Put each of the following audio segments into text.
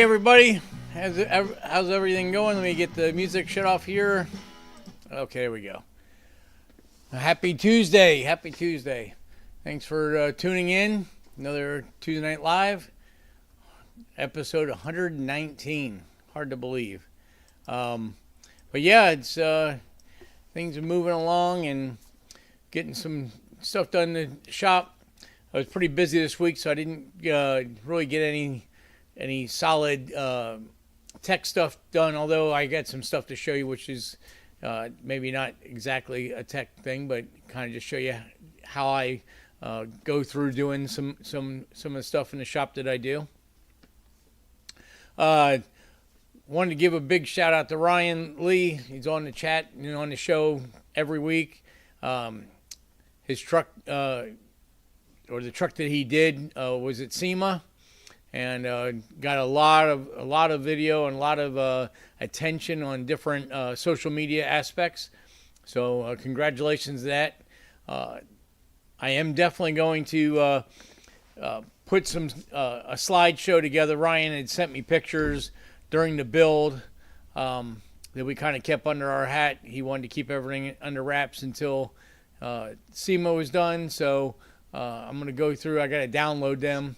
everybody, how's everything going? Let me get the music shut off here. Okay, there we go. Happy Tuesday. Thanks for tuning in. Another Tuesday Night Live, episode 119. Hard to believe. But yeah, it's things are moving along and getting some stuff done in the shop. I was pretty busy this week, so I didn't really get any solid tech stuff done, although I got some stuff to show you, which is maybe not exactly a tech thing, but kind of just show you how I go through doing some of the stuff in the shop that I do. Wanted to give a big shout out to Ryan Lee. He's on the chat and on the show every week. His truck, or the truck that he did, was at SEMA. And got a lot of video and a lot of attention on different social media aspects. So congratulations to that. I am definitely going to put some a slideshow together. Ryan had sent me pictures during the build that we kind of kept under our hat. He wanted to keep everything under wraps until SEMA was done. So I'm going to go through. I got to download them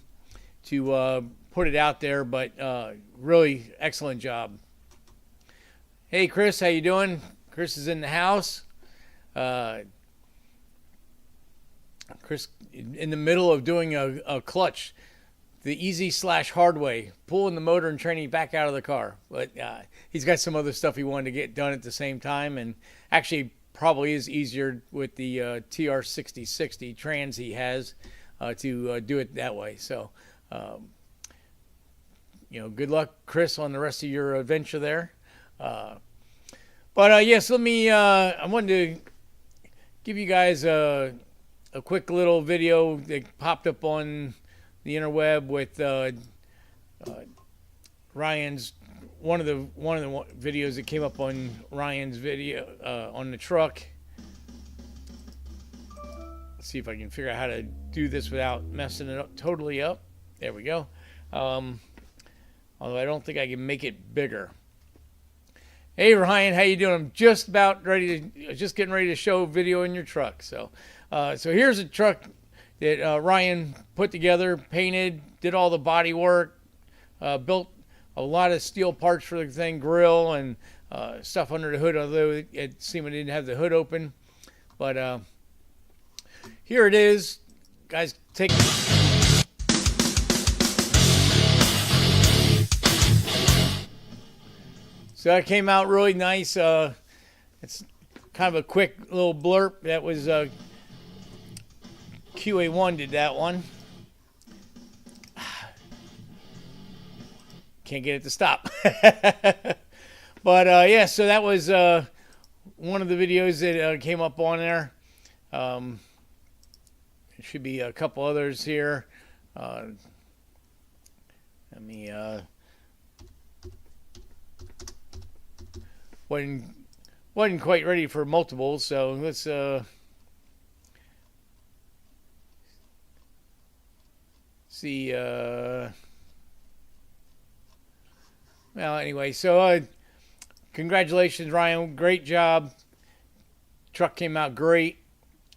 to put it out there, but really excellent job. Hey Chris, how you doing? Chris is in the house. Chris in the middle of doing a clutch, the easy/hard way, pulling the motor and training back out of the car. But he's got some other stuff he wanted to get done at the same time, and actually probably is easier with the TR6060 trans he has to do it that way. So good luck, Chris, on the rest of your adventure there. But yes, let me, I wanted to give you guys a quick little video that popped up on the interweb with Ryan's, one of the videos that came up on Ryan's video on the truck. Let's see if I can figure out how to do this without messing it up totally up. There we go. Although I don't think I can make it bigger. Hey Ryan, how you doing? I'm just getting ready to show video in your truck. So here's a truck that Ryan put together, painted, did all the body work, built a lot of steel parts for the thing, grill and stuff under the hood, although it seemed it didn't have the hood open. But here it is. Guys, take... So that came out really nice. It's kind of a quick little blurb. That was QA1 did that one. Can't get it to stop. But yeah, so that was one of the videos that came up on there. There should be a couple others here. Let me... wasn't quite ready for multiples, so let's see. Well, anyway, so congratulations, Ryan. Great job. Truck came out great,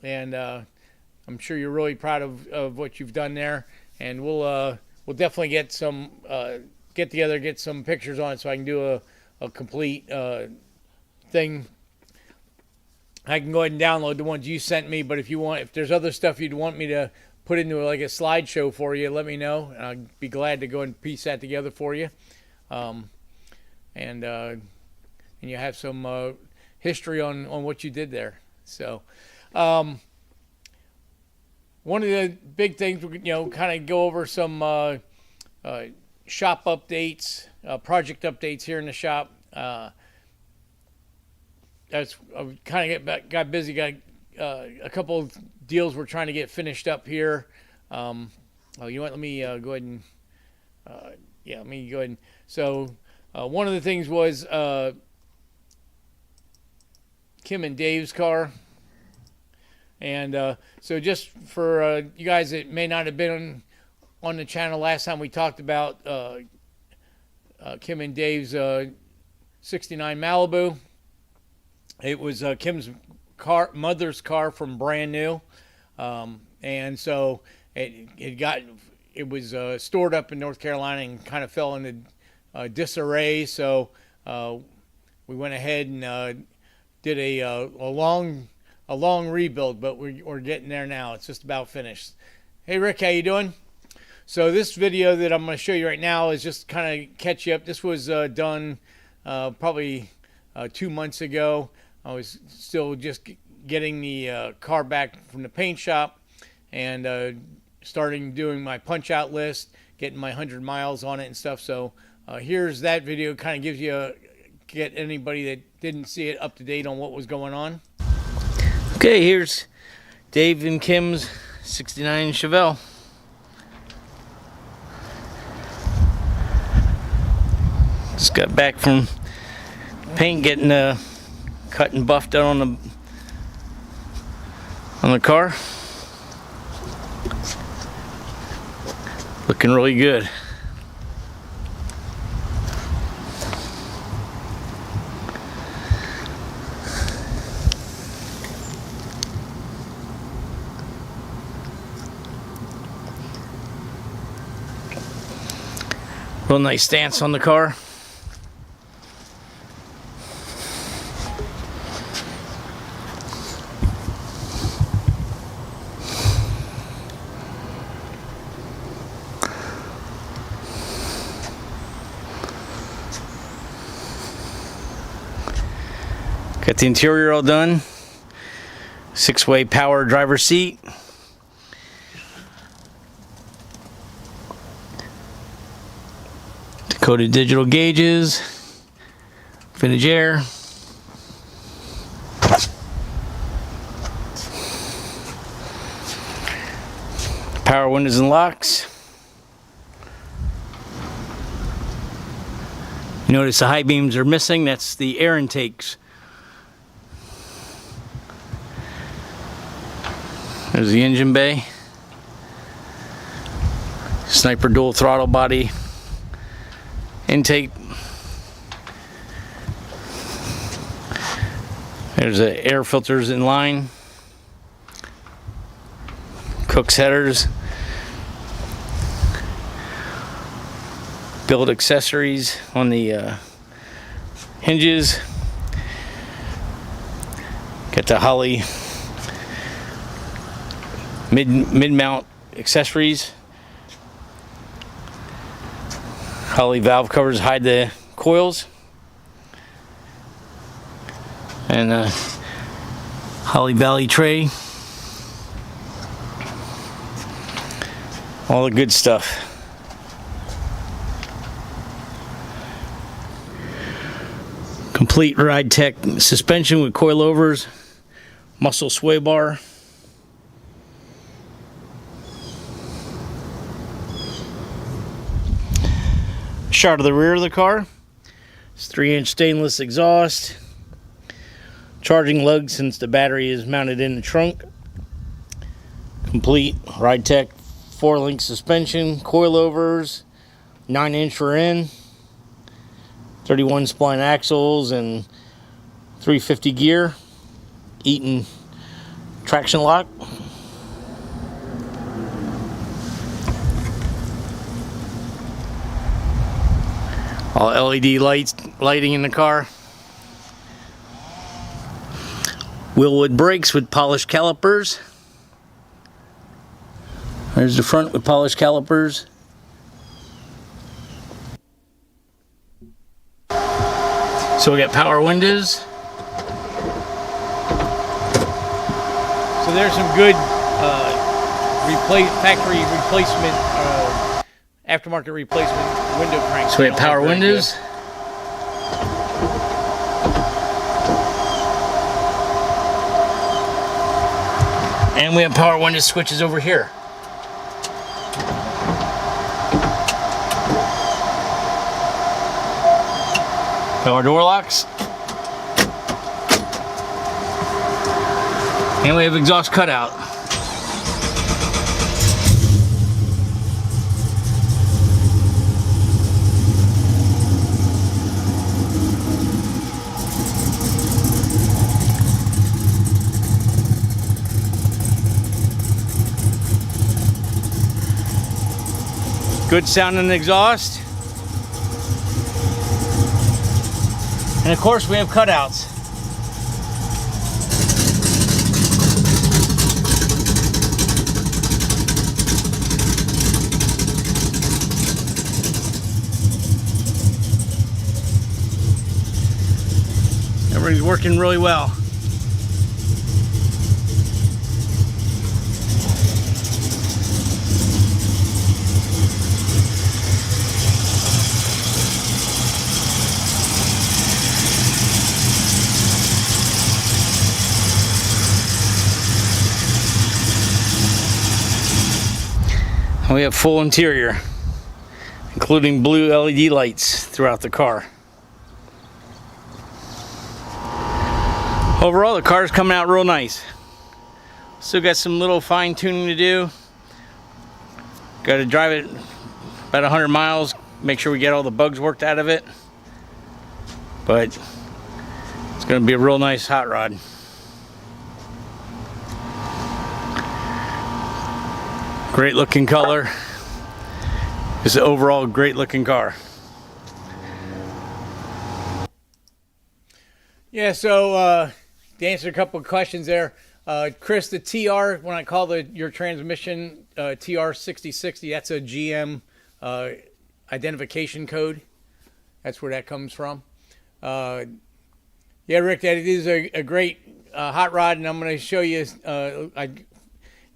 and I'm sure you're really proud of what you've done there. And we'll definitely get some get together, get some pictures on it, so I can do a complete thing. I can go ahead and download the ones you sent me, but if there's other stuff you'd want me to put into like a slideshow for you, let me know, and I'd be glad to go and piece that together for you. And you have some history on what you did there. So one of the big things, kind of go over some shop updates, project updates here in the shop. I kind of got busy. Got a couple of deals we're trying to get finished up here. You know what? Let me go ahead and let me go ahead and. So one of the things was Kim and Dave's car, and so just for you guys that may not have been on the channel last time, we talked about Kim and Dave's 69 Malibu. It was Kim's mother's car from brand new, and so it was stored up in North Carolina and kind of fell into disarray. So we went ahead and did a long rebuild, but we're getting there now. It's just about finished. Hey Rick, how you doing? So this video that I'm going to show you right now is just kind of catch you up. This was done probably 2 months ago. I was still just getting the car back from the paint shop and starting doing my punch out list, getting my 100 miles on it and stuff. So here's that video. Kind of gives you get anybody that didn't see it up to date on what was going on. Okay, here's Dave and Kim's 69 Chevelle. Just got back from paint, getting cut and buffed out on the car. Looking really good. Real nice stance on the car. Got the interior all done. 6-way power driver seat. Coated digital gauges, vintage air, power windows and locks. You notice the high beams are missing. That's the air intakes. There's the engine bay. Sniper dual throttle body. Intake. There's the air filters in line. Cook's headers. Build accessories on the hinges. Got the Holley mid-mount accessories. Holley valve covers hide the coils, and Holley Valley tray, all the good stuff. Complete Ride Tech suspension with coilovers, muscle sway bar. Shot of the rear of the car. It's 3-inch stainless exhaust. Charging lug since the battery is mounted in the trunk. Complete Ride Tech 4-link suspension, coilovers, 9-inch rear end, 31 spline axles, and 350 gear. Eaton traction lock. All LED lighting in the car. Wheelwood brakes with polished calipers. There's the front with polished calipers. So we got power windows. So there's some good factory replacement, aftermarket replacement window cranks. So we have power windows. And we have power window switches over here. Power door locks. And we have exhaust cutout. Good sounding exhaust. And of course we have cutouts. Everything's working really well. We have full interior, including blue LED lights throughout the car. Overall, the car is coming out real nice. Still got some little fine tuning to do. Got to drive it about 100 miles, make sure we get all the bugs worked out of it. But it's going to be a real nice hot rod. Great looking color. It's an overall great looking car. Yeah, so to answer a couple of questions there, Chris, the TR, when I call your transmission TR6060, that's a GM identification code. That's where that comes from. Yeah, Rick, that is a great hot rod, and I'm going to show you.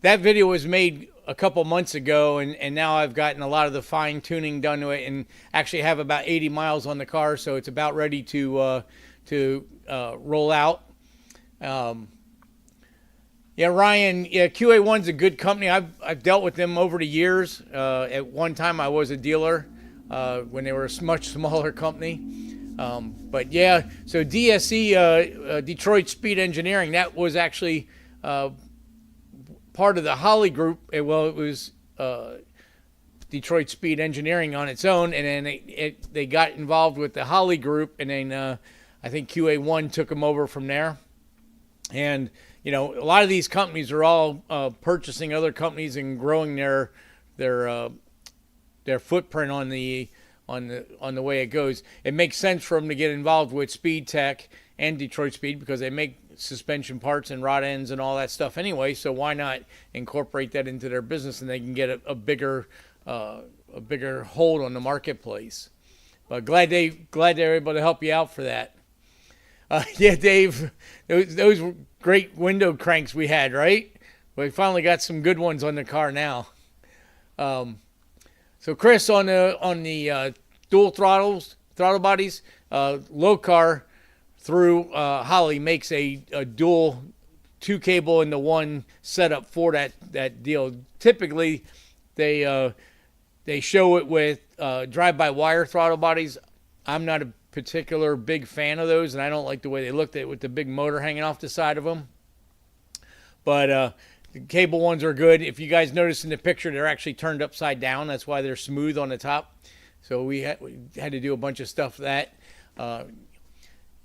That video was made a couple months ago, and now I've gotten a lot of the fine tuning done to it, and actually have about 80 miles on the car, so it's about ready to roll out. Yeah, Ryan, yeah, QA1's a good company. I've dealt with them over the years. At one time I was a dealer when they were a much smaller company. But yeah, so DSE, Detroit Speed Engineering, that was actually part of the Holly Group. Well, it was Detroit Speed Engineering on its own, and then they got involved with the Holly Group, and then I think QA1 took them over from there. And you know, a lot of these companies are all purchasing other companies and growing their footprint on the way it goes. It makes sense for them to get involved with Speed Tech and Detroit Speed because they make suspension parts and rod ends and all that stuff anyway. So why not incorporate that into their business, and they can get a bigger hold on the marketplace. But glad they're able to help you out for that. Yeah, Dave, those were great window cranks we had, right? We finally got some good ones on the car now. So Chris, on the dual throttle bodies, Locar through Holly makes a dual 2 cable into 1 setup for that deal. Typically, they show it with drive-by-wire throttle bodies. I'm not a particular big fan of those, and I don't like the way they look with the big motor hanging off the side of them. But the cable ones are good. If you guys notice in the picture, they're actually turned upside down. That's why they're smooth on the top. So we had to do a bunch of stuff for that.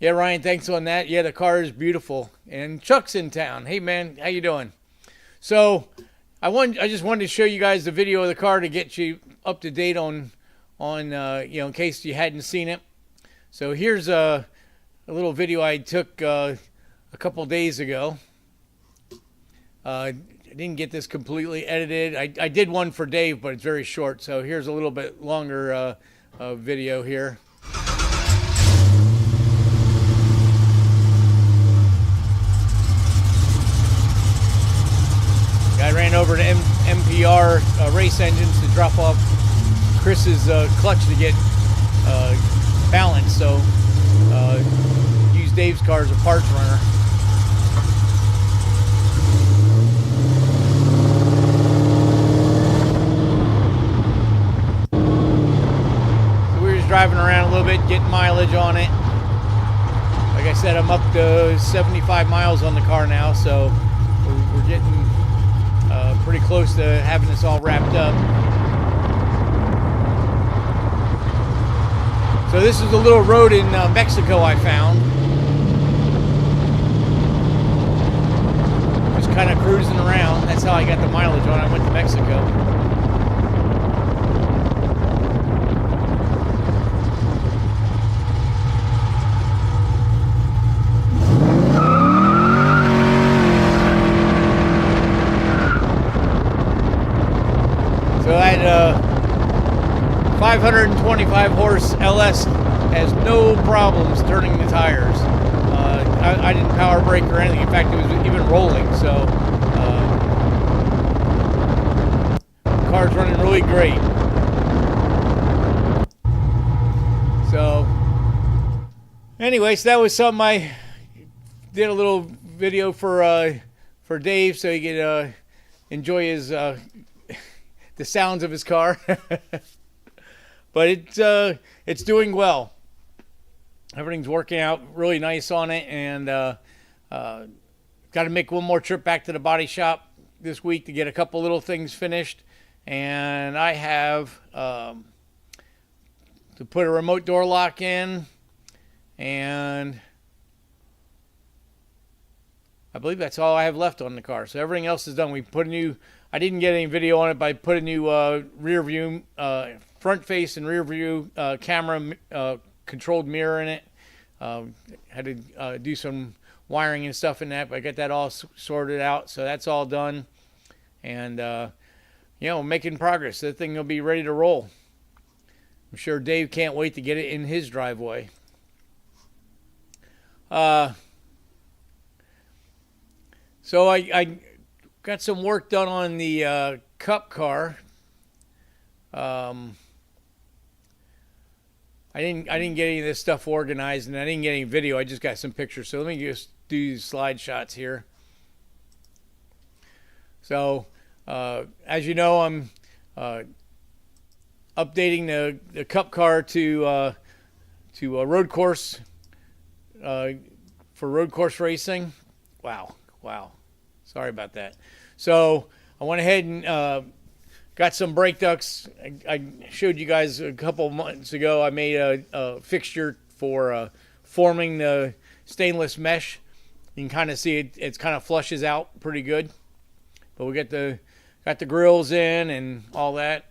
Yeah, Ryan, thanks on that. Yeah, the car is beautiful. And Chuck's in town. Hey, man, how you doing? So I just wanted to show you guys the video of the car to get you up to date on in case you hadn't seen it. So here's a little video I took a couple days ago. I didn't get this completely edited. I did one for Dave, but it's very short. So here's a little bit longer video here. I ran over to MPR race engines to drop off Chris's clutch to get balance, so use Dave's car as a parts runner. So we were just driving around a little bit, getting mileage on it. Like I said, I'm up to 75 miles on the car now, so we're getting pretty close to having this all wrapped up. So this is a little road in Mexico I found. Just kind of cruising around. That's how I got the mileage on. I went to Mexico. that 525 horse LS has no problems turning the tires. I didn't power brake or anything. In fact, it was even rolling. So the car's running really great. So anyway, so that was something I did a little video for Dave, so he could enjoy his the sounds of his car. But it's doing well. Everything's working out really nice on it, and got to make one more trip back to the body shop this week to get a couple little things finished. And I have to put a remote door lock in, and I believe that's all I have left on the car. So everything else is done. We put a new, I didn't get any video on it, but I put a new rear view, front face and rear view camera controlled mirror in it. Had to do some wiring and stuff in that, but I got that all sorted out. So that's all done. And, you know, making progress. That thing will be ready to roll. I'm sure Dave can't wait to get it in his driveway. So I got some work done on the Cup car. I didn't get any of this stuff organized, and I didn't get any video. I just got some pictures. So let me just do slide shots here. So as you know, I'm updating the Cup car to a road course for road course racing. Wow. Sorry about that. So I went ahead and got some brake ducts. I showed you guys a couple months ago. I made a fixture for forming the stainless mesh. You can kind of see it's kind of flushes out pretty good. But we got the grills in and all that.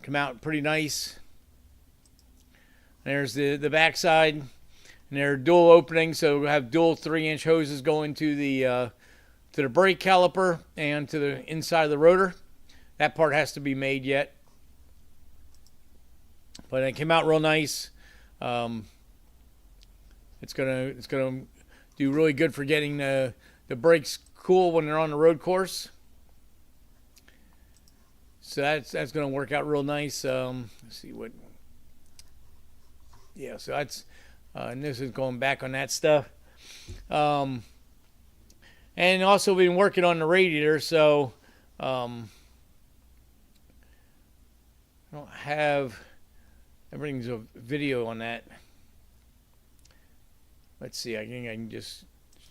Come out pretty nice. There's the backside, and they're dual opening, so we'll have dual 3-inch hoses going to the brake caliper and to the inside of the rotor. That part has to be made yet, but it came out real nice. It's gonna do really good for getting the brakes cool when they're on the road course. So that's going to work out real nice. Let's see what. Yeah, so that's and this is going back on that stuff. And also been working on the radiator, so I don't have everything's a video on that. Let's see, I think I can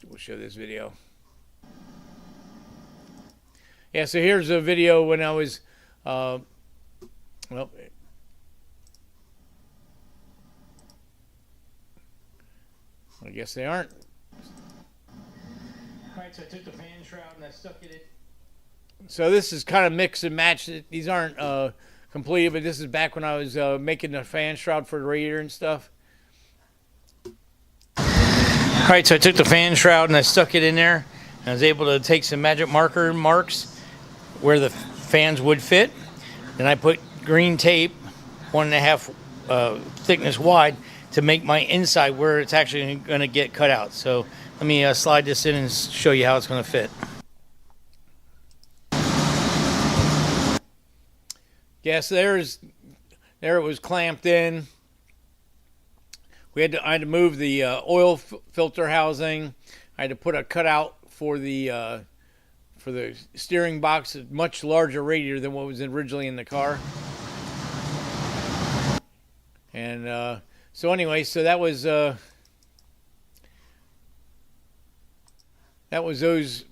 we'll show this video. Yeah, so here's a video when I was well, I guess they aren't. Alright, so I took the fan shroud and I stuck it in. So this is kind of mix and match. These aren't completed, but this is back when I was making the fan shroud for the radiator and stuff. Alright, so I took the fan shroud and I stuck it in there. And I was able to take some magic marker marks where the fans would fit. Then I put green tape, 1.5 thickness wide, to make my inside where it's actually going to get cut out. So let me slide this in and show you how it's going to fit. Yeah, so there it was clamped in. I had to move the oil filter housing. I had to put a cutout for the steering box, a much larger radiator than what was originally in the car. And so anyway, so that was those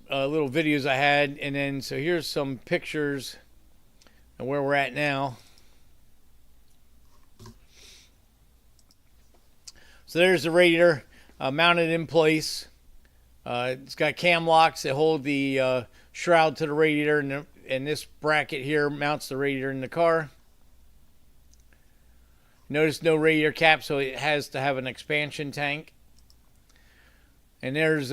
little videos I had, and then so here's some pictures of where we're at now. So there's the radiator mounted in place. It's got cam locks that hold the shroud to the radiator, and this bracket here mounts the radiator in the car. Notice no radiator cap, so it has to have an expansion tank. And there's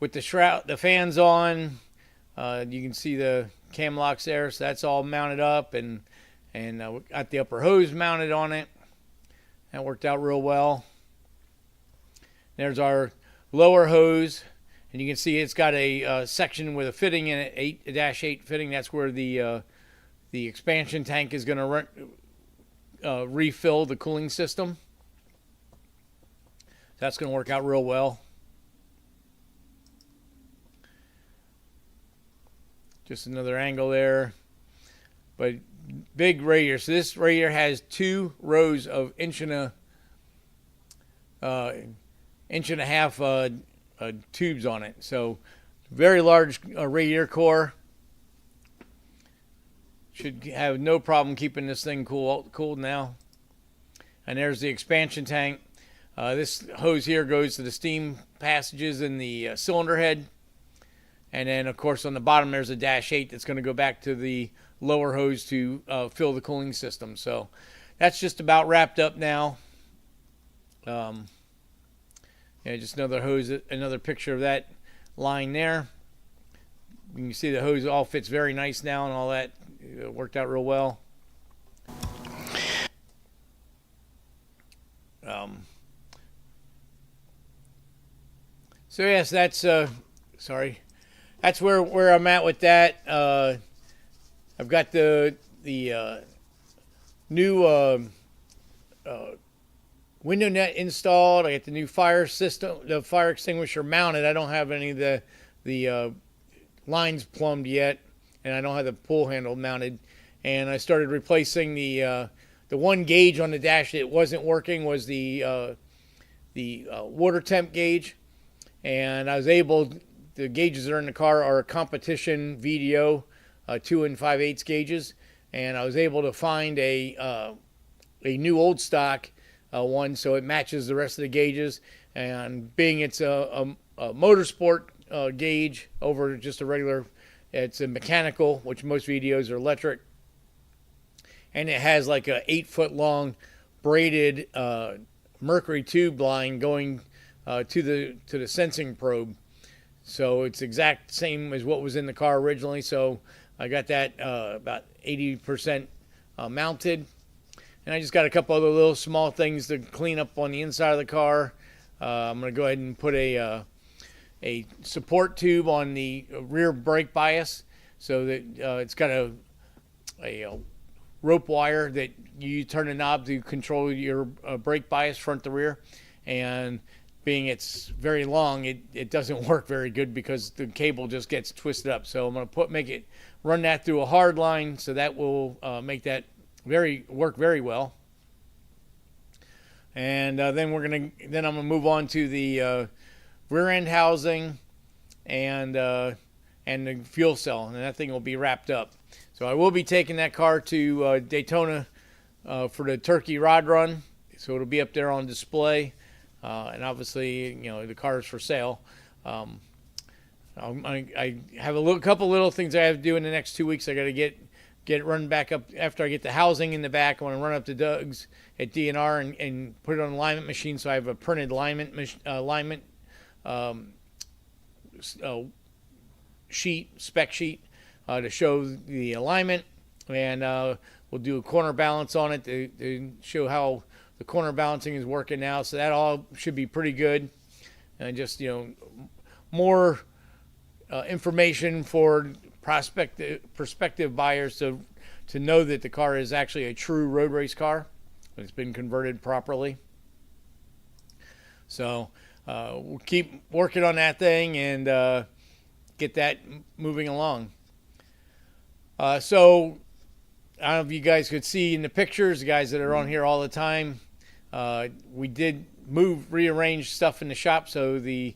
with the shroud, the fans on, You can see the cam locks there, so that's all mounted up, and got the upper hose mounted on it. That worked out real well. There's our lower hose, and you can see it's got a section with a fitting in it, 8-8 fitting. That's where the expansion tank is going to refill the cooling system. That's going to work out real well. Just another angle there. But big radiator. So this radiator has 2 rows of inch and a half tubes on it. So very large radiator core. Should have no problem keeping this thing cooled now. And there's the expansion tank. This hose here goes to the steam passages in the cylinder head. And then, of course, on the bottom there's a -8 that's going to go back to the lower hose to fill the cooling system. So that's just about wrapped up now. Yeah, just another hose, another picture of that line there. You can see the hose all fits very nice now and all that. It worked out real well. So yes, that's sorry. That's where I'm at with that. I've got the new window net installed. I got the new fire system, the fire extinguisher mounted. I don't have any of the lines plumbed yet, and I don't have the pull handle mounted. And I started replacing the one gauge on the dash that wasn't working was the water temp gauge, and I was able. The gauges that are in the car are competition VDO 2 5/8 gauges, and I was able to find a new old stock one, so it matches the rest of the gauges. And being it's a motorsport gauge over just a regular, it's a mechanical, which most VDOs are electric, and it has like a 8-foot long braided mercury tube line going to the sensing probe. So it's exact same as what was in the car originally. So I got that about 80% mounted. And I just got a couple other little small things to clean up on the inside of the car. I'm going to go ahead and put a support tube on the rear brake bias, so that it's got a rope wire that you turn a knob to control your brake bias front to rear. And being it's very long, it doesn't work very good because the cable just gets twisted up. So I'm going to run that through a hard line, so that will make that work very well. And then I'm gonna move on to the rear end housing and the fuel cell, and that thing will be wrapped up. So I will be taking that car to Daytona for the Turkey Rod Run, so it'll be up there on display. And obviously, the car is for sale. I have couple little things I have to do in the next 2 weeks. I got to get it run back up after I get the housing in the back. I want to run up to Doug's at DNR and put it on an alignment machine, so I have a printed alignment spec sheet to show the alignment, and we'll do a corner balance on it to show how the corner balancing is working now. So that all should be pretty good, and just more information for prospective buyers to know that the car is actually a true road race car. It's been converted properly. So we'll keep working on that thing and get that moving along. So I don't know if you guys could see in the pictures, the guys that are on here all the time, we did rearrange stuff in the shop. So the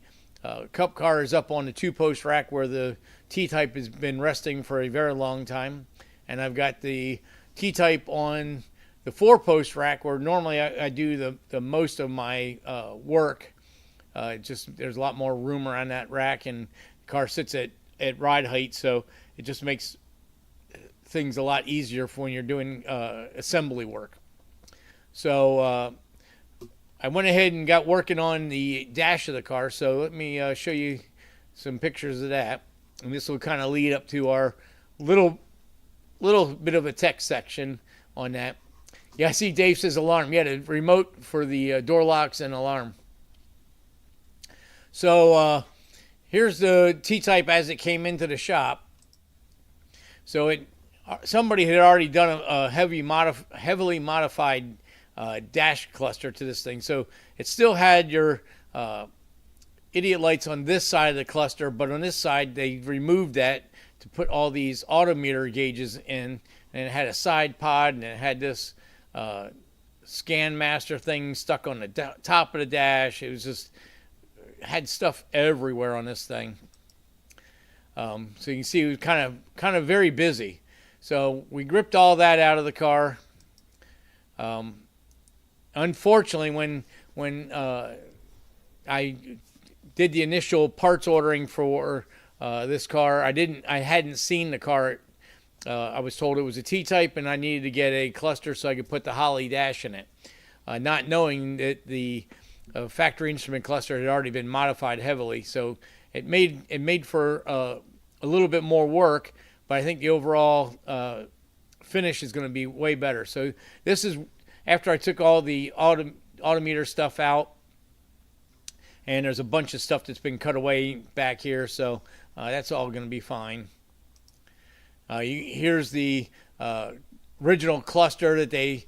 Cup car is up on the 2-post rack where the T-type has been resting for a very long time. And I've got the T-type on the 4-post rack where normally I do the most of my work. There's a lot more room around that rack, and the car sits at ride height, so it just makes things a lot easier for when you're doing assembly work. So I went ahead and got working on the dash of the car. So let me show you some pictures of that. And this will kind of lead up to our little bit of a tech section on that. Yeah, I see Dave says alarm. Yeah, the remote for the door locks and alarm. So here's the T-Type as it came into the shop. So somebody had already done a heavily modified dash cluster to this thing. So it still had your idiot lights on this side of the cluster, but on this side they removed that to put all these autometer gauges in, and it had a side pod, and it had this scan master thing stuck on the top of the dash. It was just had stuff everywhere on this thing. So you can see it was kind of very busy. So we gripped all that out of the car. Unfortunately, when I did the initial parts ordering for this car, I hadn't seen the car. I was told it was a T-Type, and I needed to get a cluster so I could put the Holley dash in it, not knowing that the factory instrument cluster had already been modified heavily. So it made for a little bit more work, but I think the overall finish is going to be way better. So this is after I took all the autometer stuff out, and there's a bunch of stuff that's been cut away back here, so that's all going to be fine. Here's the original cluster that they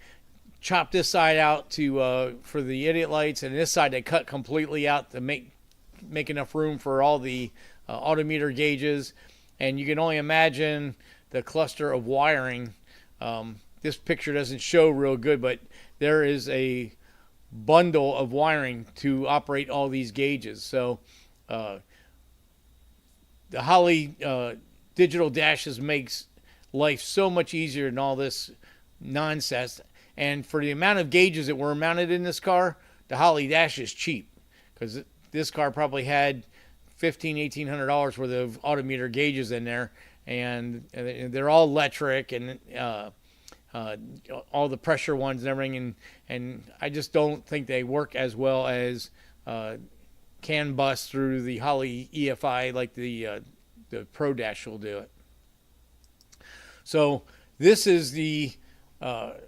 chopped this side out to for the idiot lights, and this side they cut completely out to make enough room for all the autometer gauges. And you can only imagine the cluster of wiring. This picture doesn't show real good, but there is a bundle of wiring to operate all these gauges. So the Holley digital dashes makes life so much easier than all this nonsense. And for the amount of gauges that were mounted in this car, the Holley dash is cheap, because this car probably had $1,500-$1,800 worth of autometer gauges in there, and they're all electric, and all the pressure ones and everything, and I just don't think they work as well as CAN bus through the Holley EFI like the Pro Dash will do it. So this is the a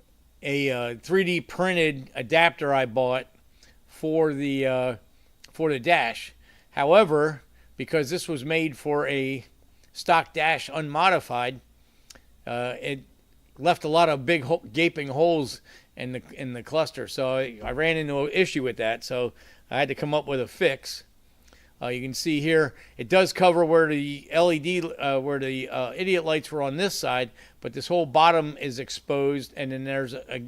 3D printed adapter I bought for the dash. However, because this was made for a stock dash unmodified, it left a lot of big gaping holes in the cluster. So I ran into an issue with that. So I had to come up with a fix. You can see here it does cover where the LED, where the idiot lights were on this side, but this whole bottom is exposed, and then there's a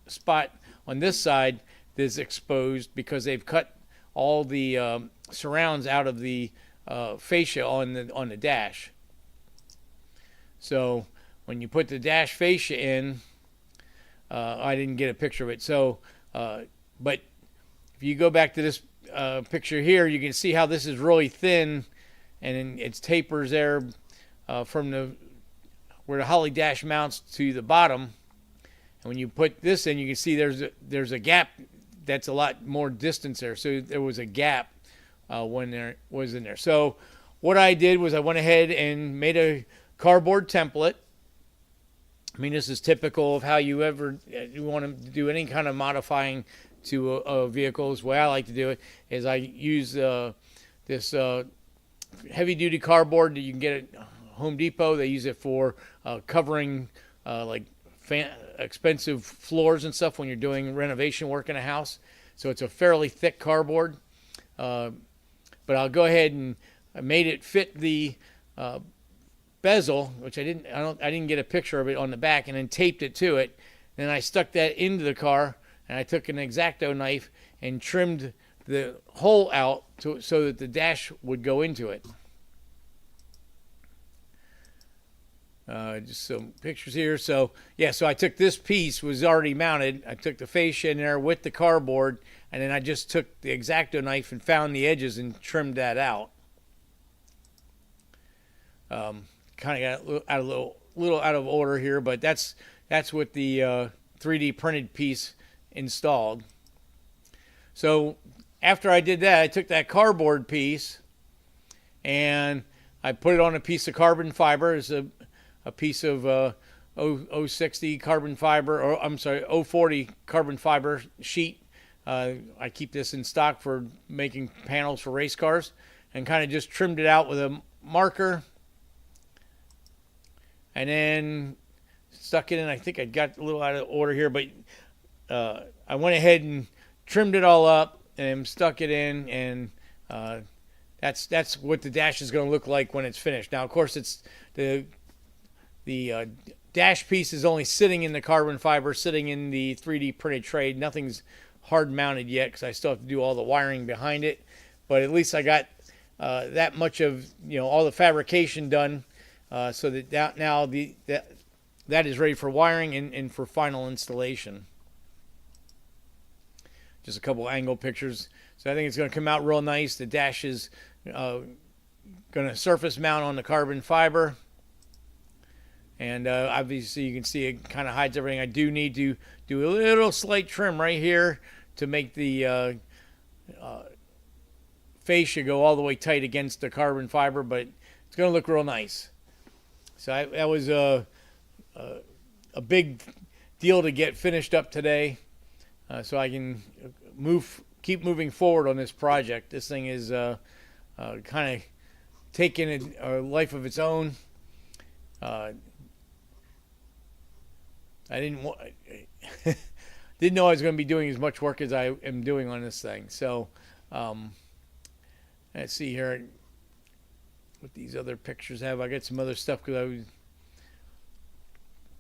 spot on this side that's exposed because they've cut all the surrounds out of the fascia on the dash. So when you put the dash fascia in, I didn't get a picture of it. So, but if you go back to this picture here, you can see how this is really thin, and it tapers there from where the Holley dash mounts to the bottom. And when you put this in, you can see there's a gap that's a lot more distance there. So there was a gap when there was in there. So what I did was I went ahead and made a cardboard template. I mean, this is typical of how you want to do any kind of modifying to a vehicle. The way I like to do it is I use this heavy-duty cardboard that you can get at Home Depot. They use it for covering like expensive floors and stuff when you're doing renovation work in a house. So it's a fairly thick cardboard. But I'll go ahead and I made it fit the bezel, which I didn't get a picture of it on the back, and then taped it to it. Then I stuck that into the car, and I took an X-Acto knife and trimmed the hole out so that the dash would go into it. Just some pictures here. So yeah, so I took this piece, was already mounted. I took the fascia in there with the cardboard, and then I just took the X-Acto knife and found the edges and trimmed that out. Kind of got a little out of order here, but that's what the 3D printed piece installed. So after I did that, I took that cardboard piece and I put it on a piece of carbon fiber. It's a piece of 060 carbon fiber, or I'm sorry, 040 carbon fiber sheet. I keep this in stock for making panels for race cars, and kind of just trimmed it out with a marker, and then stuck it in. I think I got a little out of order here, but I went ahead and trimmed it all up and stuck it in, and that's what the dash is going to look like when it's finished. Now, of course, it's the dash piece is only sitting in the carbon fiber, sitting in the 3D printed tray. Nothing's hard mounted yet because I still have to do all the wiring behind it. But at least I got that much of all the fabrication done, so that now that is ready for wiring and for final installation. Just a couple angle pictures. So I think it's going to come out real nice. The dash is going to surface mount on the carbon fiber. And obviously you can see it kind of hides everything. I do need to do a little slight trim right here to make the fascia go all the way tight against the carbon fiber, but it's going to look real nice. So that was a big deal to get finished up today, so I can keep moving forward on this project. This thing is kind of taking a life of its own. I didn't know I was going to be doing as much work as I am doing on this thing. So let's see here what these other pictures have. I got some other stuff because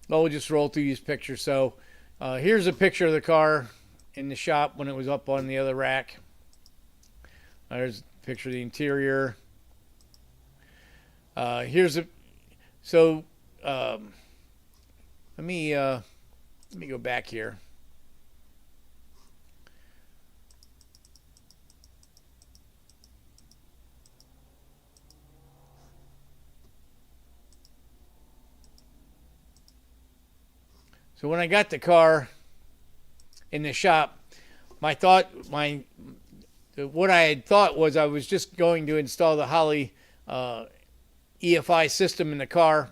we'll just roll through these pictures. So here's a picture of the car in the shop when it was up on the other rack. There's a picture of the interior. Let me go back here. So when I got the car in the shop, what I had thought was I was just going to install the Holley EFI system in the car.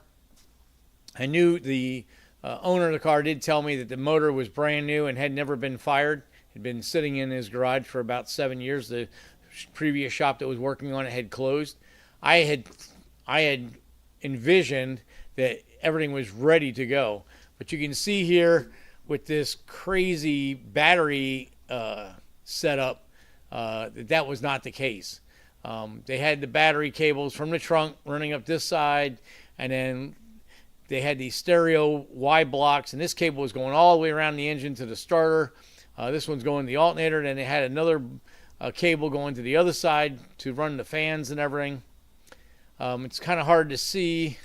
I knew the owner of the car did tell me that the motor was brand new and had never been fired. It had been sitting in his garage for about 7 years. The previous shop that was working on it had closed. I had envisioned that everything was ready to go. But you can see here with this crazy battery setup that was not the case. They had the battery cables from the trunk running up this side, and then they had these stereo Y blocks, and this cable was going all the way around the engine to the starter. This one's going to the alternator, and they had another cable going to the other side to run the fans and everything. It's kind of hard to see.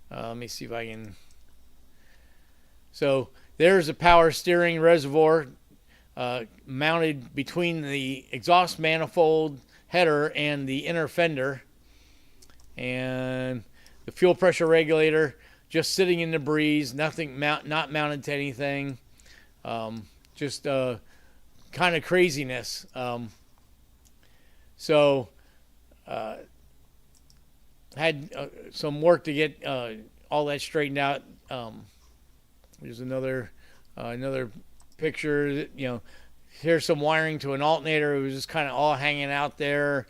Let me see if I can. So there's a power steering reservoir mounted between the exhaust manifold header and the inner fender, and the fuel pressure regulator just sitting in the breeze, not mounted to anything. Just kind of craziness. Had some work to get all that straightened out. There's another picture. Here's some wiring to an alternator. It was just kind of all hanging out there.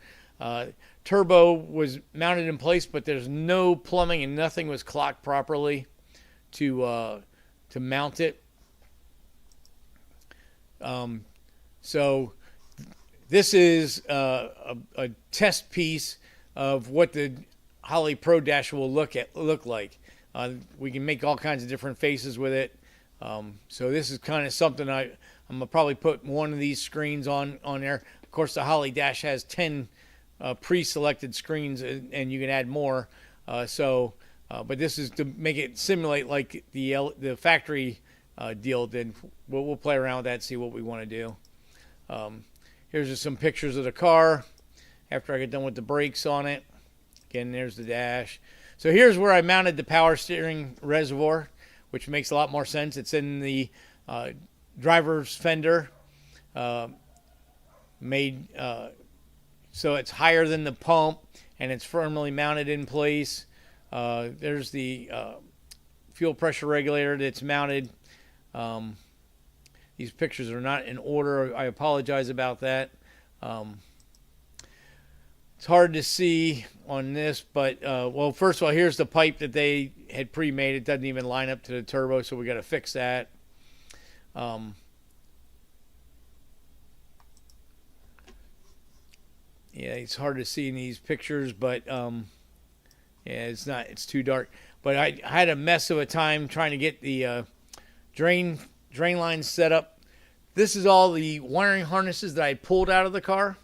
Turbo was mounted in place, but there's no plumbing and nothing was clocked properly to mount it. So this is a test piece of what the Holley Pro Dash will look like. We can make all kinds of different faces with it. So this is kind of something I'm gonna probably put one of these screens on there. Of course, the Holley Dash has 10 pre-selected screens, and you can add more. But this is to make it simulate like the factory deal did. We'll play around with that and see what we want to do. Here's just some pictures of the car after I get done with the brakes on it. Again, there's the dash. So here's where I mounted the power steering reservoir, which makes a lot more sense. It's in the driver's fender, so it's higher than the pump, and it's firmly mounted in place. There's the fuel pressure regulator that's mounted. These pictures are not in order. I apologize about that. It's hard to see on this, but well, first of all, here's the pipe that they had pre-made. It doesn't even line up to the turbo, so we got to fix that. Yeah, it's hard to see in these pictures, but yeah, it's too dark. But I had a mess of a time trying to get the drain lines set up. This is all the wiring harnesses that I pulled out of the car.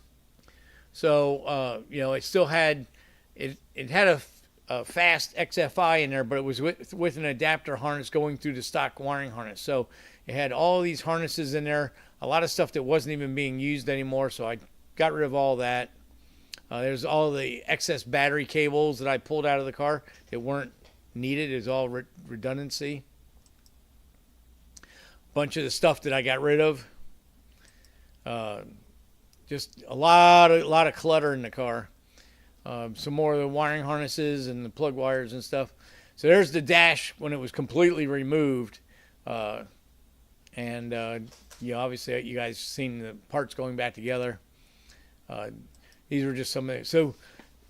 So it still had it had a fast XFI in there, but it was with an adapter harness going through the stock wiring harness. So it had all these harnesses in there, a lot of stuff that wasn't even being used anymore. So I got rid of all that. There's all the excess battery cables that I pulled out of the car that weren't needed. It was all redundancy. Bunch of the stuff that I got rid of. Just a lot of clutter in the car. Some more of the wiring harnesses and the plug wires and stuff. So there's the dash when it was completely removed. Obviously you guys seen the parts going back together. These were just some of the, so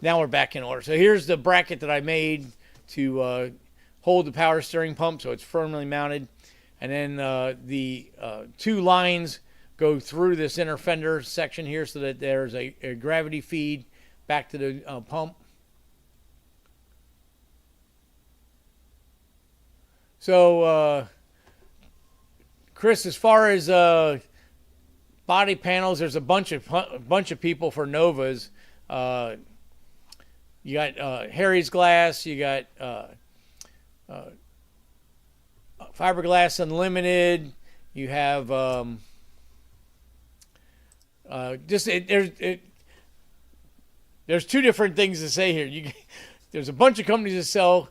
now we're back in order. So here's the bracket that I made to hold the power steering pump, so it's firmly mounted. And then the two lines go through this inner fender section here so that there's a gravity feed back to the pump. So Chris, as far as body panels, there's a bunch of people for Novas. You got Harry's Glass, you got Fiberglass Unlimited, you have there's two different things to say here. There's a bunch of companies that sell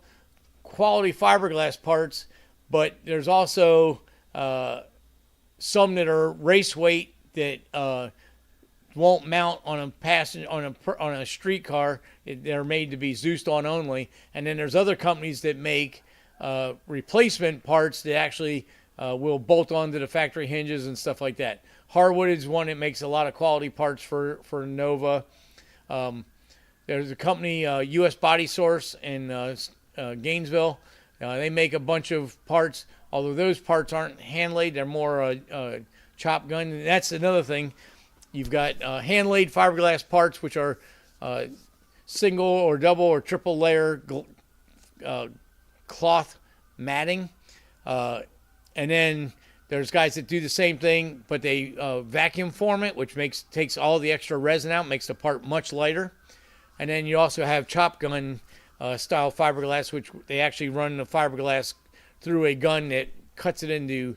quality fiberglass parts, but there's also some that are race weight that won't mount on a street car. They're made to be Zeused on only. And then there's other companies that make replacement parts that actually will bolt onto the factory hinges and stuff like that. Harwood is one that makes a lot of quality parts for Nova. There's a company, U.S. Body Source in Gainesville. They make a bunch of parts, although those parts aren't hand-laid. They're more chop gun. And that's another thing. You've got hand-laid fiberglass parts, which are single or double or triple layer cloth matting. And then there's guys that do the same thing, but they vacuum form it, which takes all the extra resin out, makes the part much lighter. And then you also have chop gun style fiberglass, which they actually run the fiberglass through a gun that cuts it into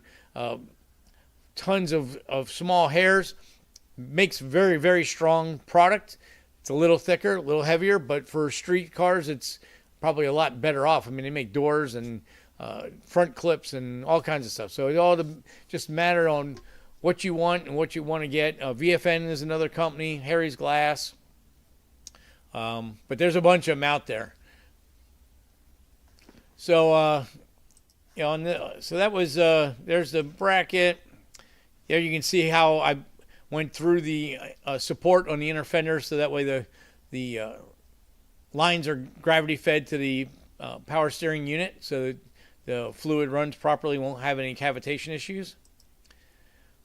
tons of small hairs. Makes very, very strong product. It's a little thicker, a little heavier, but for street cars, it's probably a lot better off. I mean, they make doors and front clips and all kinds of stuff. So it all just matter on what you want and what you want to get. VFN is another company, Harry's Glass. But there's a bunch of them out there. So, so that was, there's the bracket. There you can see how I went through the support on the inner fender, so that way the lines are gravity fed to the power steering unit, so that the fluid runs properly, won't have any cavitation issues.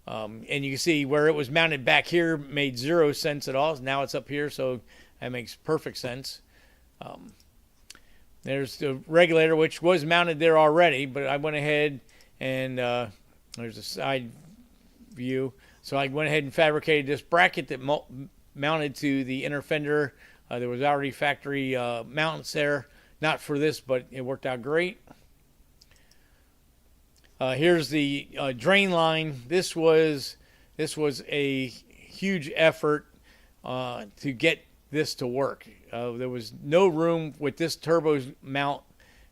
And you can see where it was mounted back here made 0 sense at all. Now it's up here, so that makes perfect sense. There's the regulator, which was mounted there already, but I went ahead and there's a side view. So I went ahead and fabricated this bracket that mounted to the inner fender. There was already factory mounts there. Not for this, but it worked out great. Here's the drain line. This was a huge effort to get this to work. There was no room with this turbo mount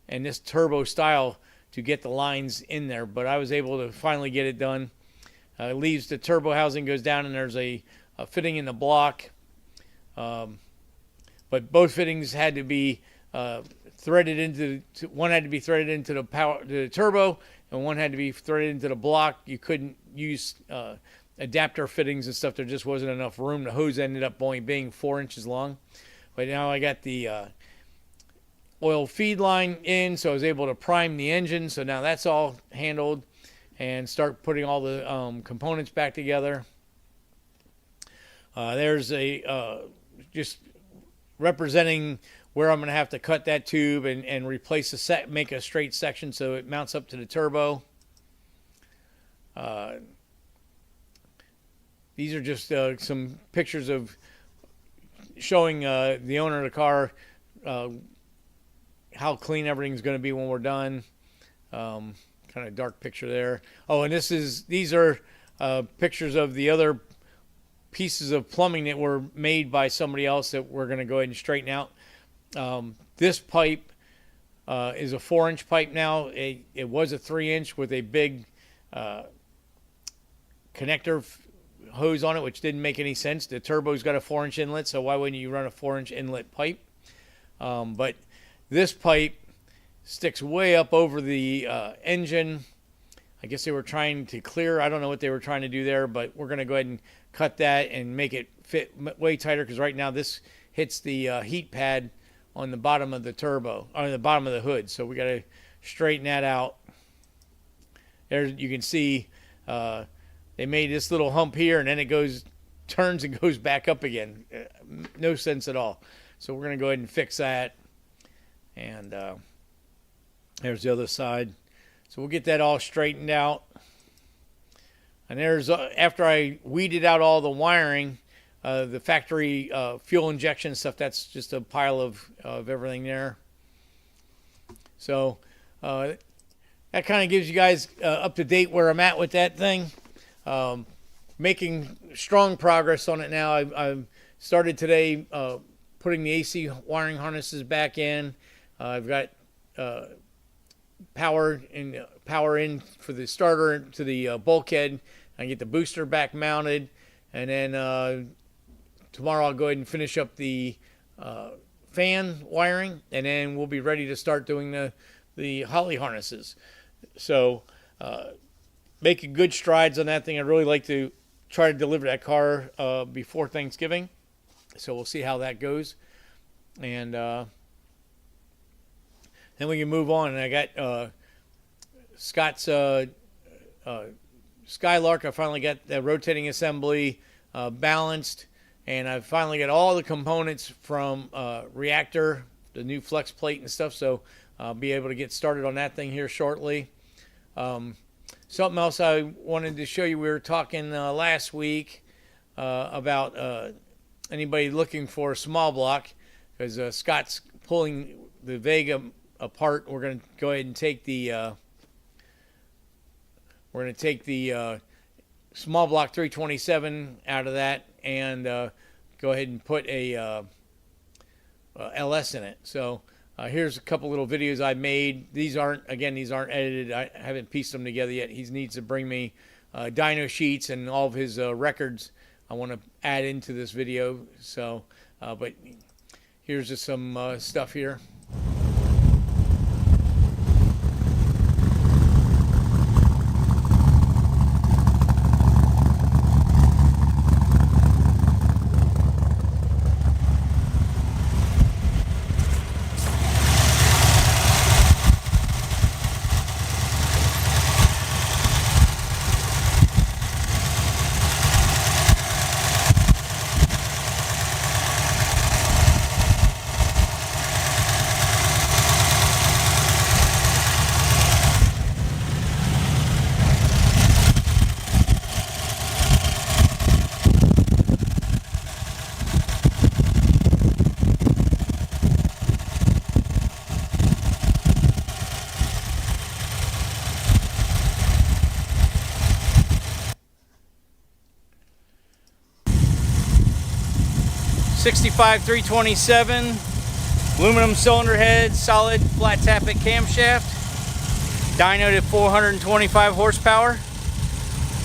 and this turbo style to get the lines in there, but I was able to finally get it done. It leaves the turbo housing, goes down, and there's a fitting in the block. but both fittings had to be threaded into one had to be threaded into the turbo, and one had to be threaded into the block. You couldn't use adapter fittings and stuff. There just wasn't enough room. The hose ended up only being 4 inches long. But now I got the oil feed line in, so I was able to prime the engine. So now that's all handled, and start putting all the components back together. There's a just representing where I'm going to have to cut that tube and replace make a straight section so it mounts up to the turbo. These are just some pictures of showing the owner of the car how clean everything's going to be when we're done. Kind of dark picture there. Oh, and these are pictures of the other pieces of plumbing that were made by somebody else that we're going to go ahead and straighten out. This pipe is a 4-inch pipe now. It was a 3-inch with a big connector hose on it, which didn't make any sense. The turbo's got a 4-inch inlet, so why wouldn't you run a 4-inch inlet pipe? But this pipe sticks way up over the engine. I guess they were trying to clear. I don't know what they were trying to do there, but we're going to go ahead and cut that and make it fit way tighter, because right now this hits the heat pad on the bottom of the turbo, or the bottom of the hood. So we got to straighten that out. There you can see they made this little hump here, and then it turns and goes back up again. No sense at all. So we're going to go ahead and fix that. And there's the other side. So we'll get that all straightened out. And there's, after I weeded out all the wiring, the factory fuel injection stuff, that's just a pile of everything there. So that kind of gives you guys up to date where I'm at with that thing. Making strong progress on it now. I've started today putting the AC wiring harnesses back in. I've got power in for the starter to the bulkhead. I get the booster back mounted, and then tomorrow I'll go ahead and finish up the fan wiring, and then we'll be ready to start doing the Holly harnesses. So making good strides on that thing. I'd really like to try to deliver that car before Thanksgiving, so we'll see how that goes, and then we can move on. And I got Scott's Skylark. I finally got the rotating assembly balanced, and I finally got all the components from Reactor, the new flex plate and stuff, so I'll be able to get started on that thing here shortly. Something else I wanted to show you, we were talking last week about anybody looking for a small block, because Scott's pulling the Vega apart. We're going to go ahead and take the small block 327 out of that, and go ahead and put a LS in it. So here's a couple little videos I made. These aren't edited. I haven't pieced them together yet. He needs to bring me dyno sheets and all of his records I want to add into this video. So, but here's just some stuff here. '65 327, aluminum cylinder head, solid flat tappet camshaft, dyno to 425 horsepower,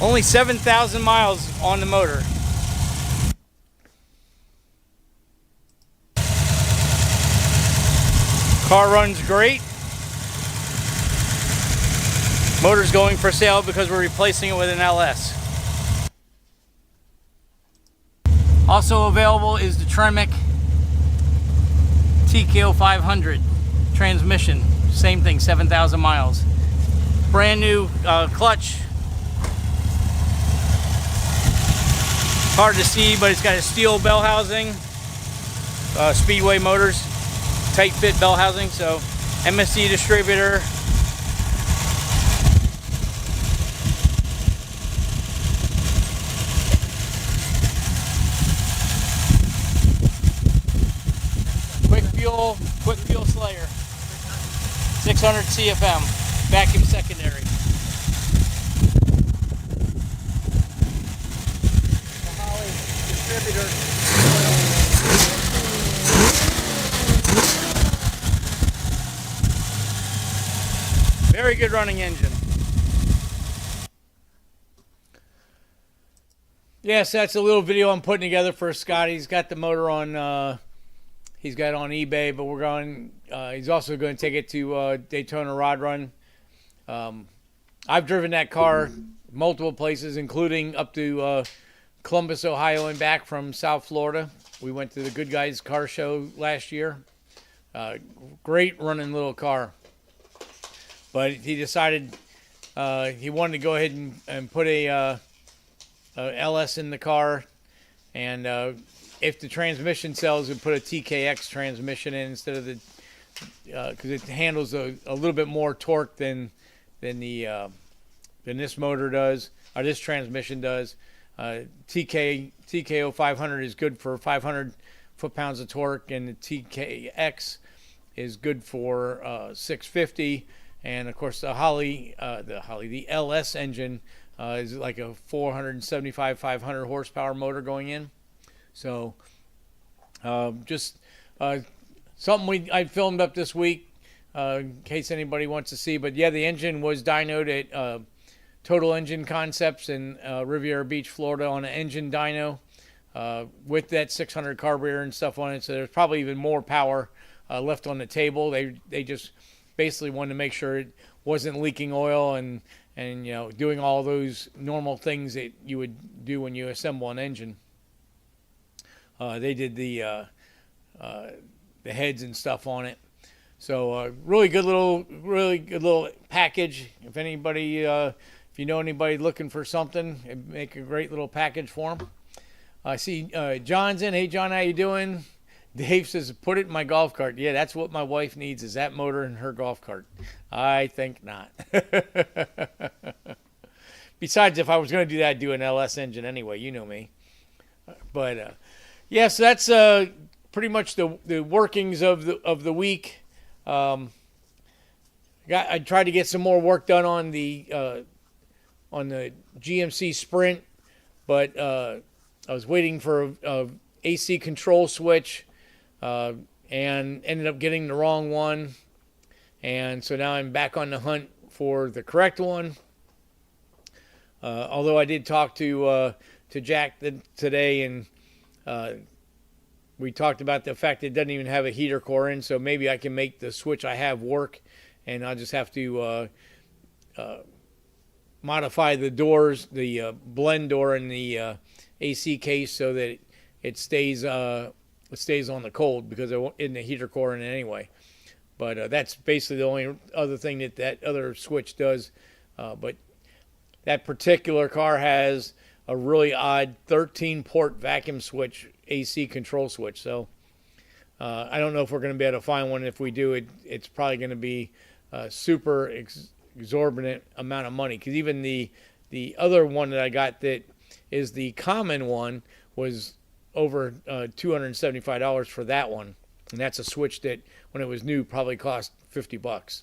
only 7,000 miles on the motor. Car runs great. Motor's going for sale because we're replacing it with an LS. Also available is the Tremec TKO 500 transmission. Same thing, 7,000 miles. Brand new clutch. Hard to see, but it's got a steel bell housing. Speedway Motors, tight fit bell housing. So MSC distributor. Quick fuel slayer. 600 CFM, vacuum secondary. Distributor. Very good running engine. Yes, that's a little video I'm putting together for Scott. He's got the motor on. He's got it on eBay, but we're going. He's also going to take it to Daytona Rod Run. I've driven that car multiple places, including up to Columbus, Ohio, and back from South Florida. We went to the Good Guys Car Show last year. Great running little car, but he decided he wanted to go ahead and put a LS in the car, and if the transmission sells, we put a TKX transmission in instead of the, because it handles a little bit more torque than this motor does, or this transmission does. TKO 500 is good for 500 foot-pounds of torque, and the TKX is good for 650. And of course, the LS engine is like a 475, 500 horsepower motor going in. So, just something I filmed up this week, in case anybody wants to see. But yeah, the engine was dynoed at Total Engine Concepts in Riviera Beach, Florida, on an engine dyno with that 600 carburetor and stuff on it. So there's probably even more power left on the table. They just basically wanted to make sure it wasn't leaking oil and doing all those normal things that you would do when you assemble an engine. They did the heads and stuff on it. So really good little package. If anybody, if you know anybody looking for something, it'd make a great little package for them. I see John's in. Hey John, how you doing? Dave says, put it in my golf cart. Yeah, that's what my wife needs, is that motor in her golf cart. I think not. Besides, if I was going to do that, I'd do an LS engine anyway. You know me. But yeah, so that's pretty much the workings of the week. I tried to get some more work done on the GMC Sprint, but I was waiting for a AC control switch and ended up getting the wrong one. And so now I'm back on the hunt for the correct one. Although I did talk to Jack today, and we talked about the fact that it doesn't even have a heater core in, so maybe I can make the switch I have work, and I'll just have to modify the doors, the blend door in the AC case, so that it stays on the cold, because it isn't a heater core in it anyway. But that's basically the only other thing that other switch does. But that particular car has a really odd 13-port vacuum switch, AC control switch. So I don't know if we're going to be able to find one. If we do, it's probably going to be a super exorbitant amount of money. Because even the other one that I got that is the common one was over $275 for that one. And that's a switch that, when it was new, probably cost $50.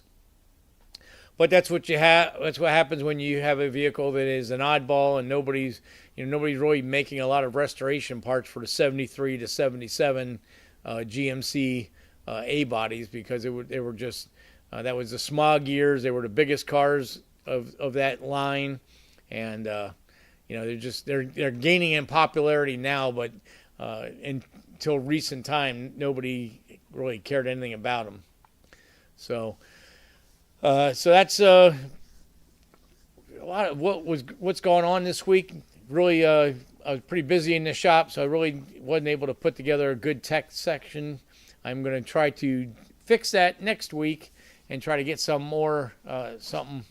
But that's what you have. That's what happens when you have a vehicle that is an oddball, and nobody's really making a lot of restoration parts for the 73 to 77 GMC A bodies, because they were just that was the smog years. They were the biggest cars of that line, and they're gaining in popularity now, but until recent time, nobody really cared anything about them. So so that's a lot of what's going on this week. Really, I was pretty busy in the shop, so I really wasn't able to put together a good tech section. I'm going to try to fix that next week and try to get some more something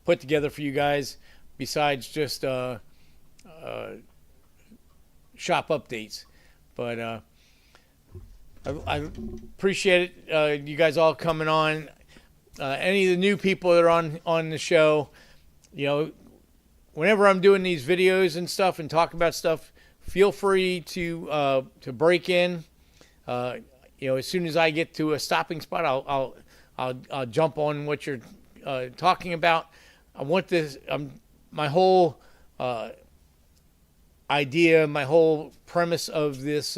put together for you guys besides just shop updates. But I appreciate it, you guys all coming on. Any of the new people that are on the show, whenever I'm doing these videos and stuff and talk about stuff, feel free to break in. As soon as I get to a stopping spot, I'll jump on what you're talking about. I want this. My whole idea, my whole premise of this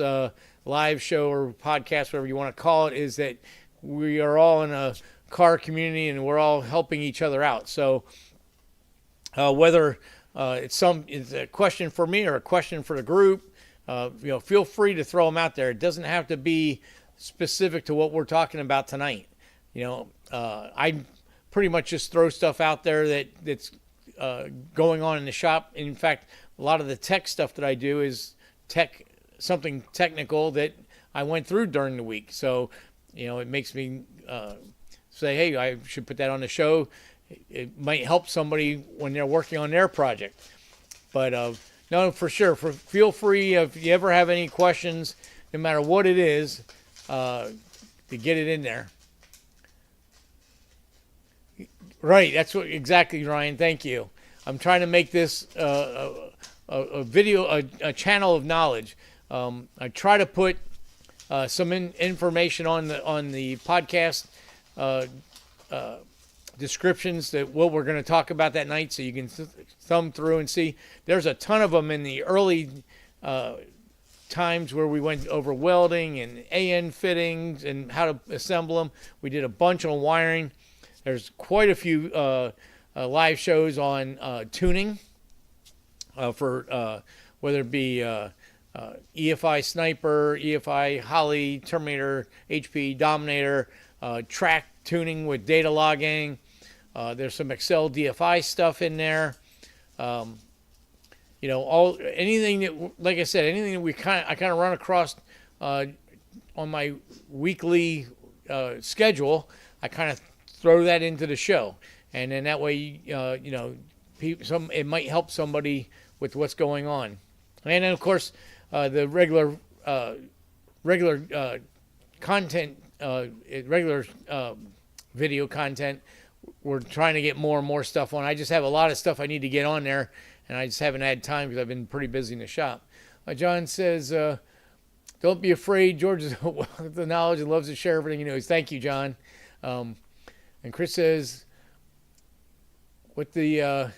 live show or podcast, whatever you want to call it, is that we are all in a car community and we're all helping each other out. So whether it's a question for me or a question for the group, feel free to throw them out there. It doesn't have to be specific to what we're talking about tonight. I pretty much just throw stuff out there that's going on in the shop. In fact, a lot of the tech stuff that I do is something technical that I went through during the week. So, it makes me say, hey, I should put that on the show. It might help somebody when they're working on their project. But no, for sure, feel free if you ever have any questions, no matter what it is, to get it in there. Right, that's what exactly, Ryan. Thank you. I'm trying to make this a video, a channel of knowledge. I try to put some information on the podcast descriptions that what we're going to talk about that night, so you can thumb through and see. There's a ton of them in the early times where we went over welding and AN fittings and how to assemble them. We did a bunch on wiring. There's quite a few live shows on tuning for whether it be EFI Sniper, EFI Holly, Terminator, HP Dominator, track tuning with data logging. There's some Excel DFI stuff in there. Anything that, like I said, anything that I kind of run across on my weekly schedule, I kind of throw that into the show, and then that way, it might help somebody with what's going on. And then, of course, the regular content, regular video content. We're trying to get more and more stuff on. I just have a lot of stuff I need to get on there, and I just haven't had time because I've been pretty busy in the shop. John says, don't be afraid. George is with the knowledge and loves to share everything he knows. Thank you, John. And Chris says, what the, I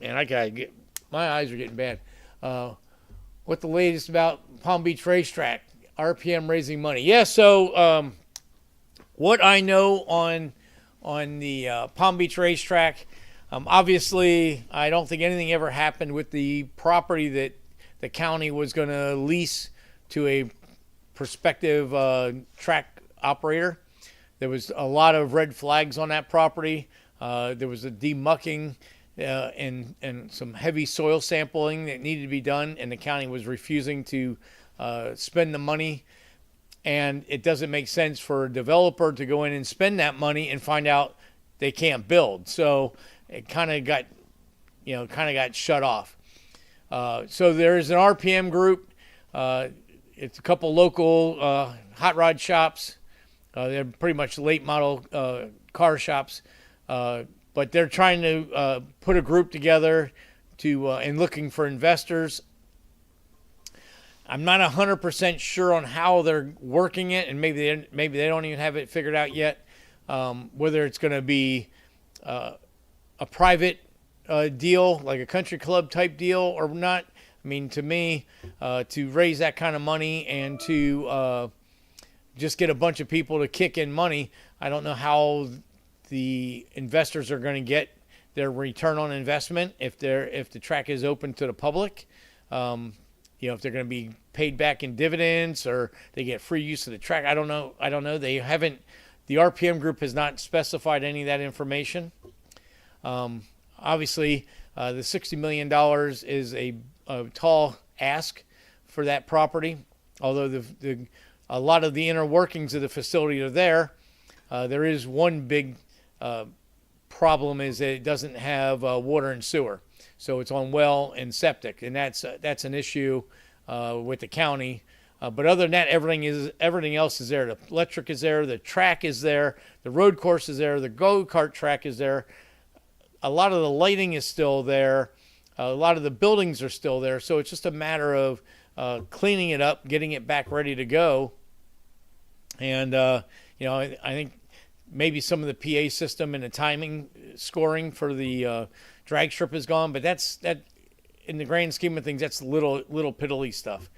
gotta get, my eyes are getting bad. What the latest about Palm Beach Racetrack, RPM raising money. Yeah, so what I know on the Palm Beach Racetrack, obviously I don't think anything ever happened with the property that the county was going to lease to a prospective track operator. There was a lot of red flags on that property. There was a demucking and some heavy soil sampling that needed to be done, and the county was refusing to spend the money. And it doesn't make sense for a developer to go in and spend that money and find out they can't build. So it kind of got shut off. So there's an RPM group. It's a couple local hot rod shops. They're pretty much late model car shops, but they're trying to put a group together and looking for investors. I'm not 100% sure on how they're working it, and maybe they don't even have it figured out yet. Whether it's going to be a private deal, like a country club type deal, or not. I mean, to me, to raise that kind of money and to just get a bunch of people to kick in money, I don't know how the investors are going to get their return on investment if the track is open to the public. if they're going to be paid back in dividends or they get free use of the track. I don't know. They haven't. The RPM group has not specified any of that information. Obviously, the $60 million is a tall ask for that property. Although a lot of the inner workings of the facility are there, there is one big problem is that it doesn't have water and sewer. So it's on well and septic, and that's an issue with the county. But other than that, everything else is there. The electric is there, the track is there, the road course is there, the go-kart track is there. A lot of the lighting is still there. A lot of the buildings are still there. So it's just a matter of cleaning it up, getting it back ready to go. And I think maybe some of the PA system and the timing scoring for the drag strip is gone, but that in the grand scheme of things, that's little piddly stuff.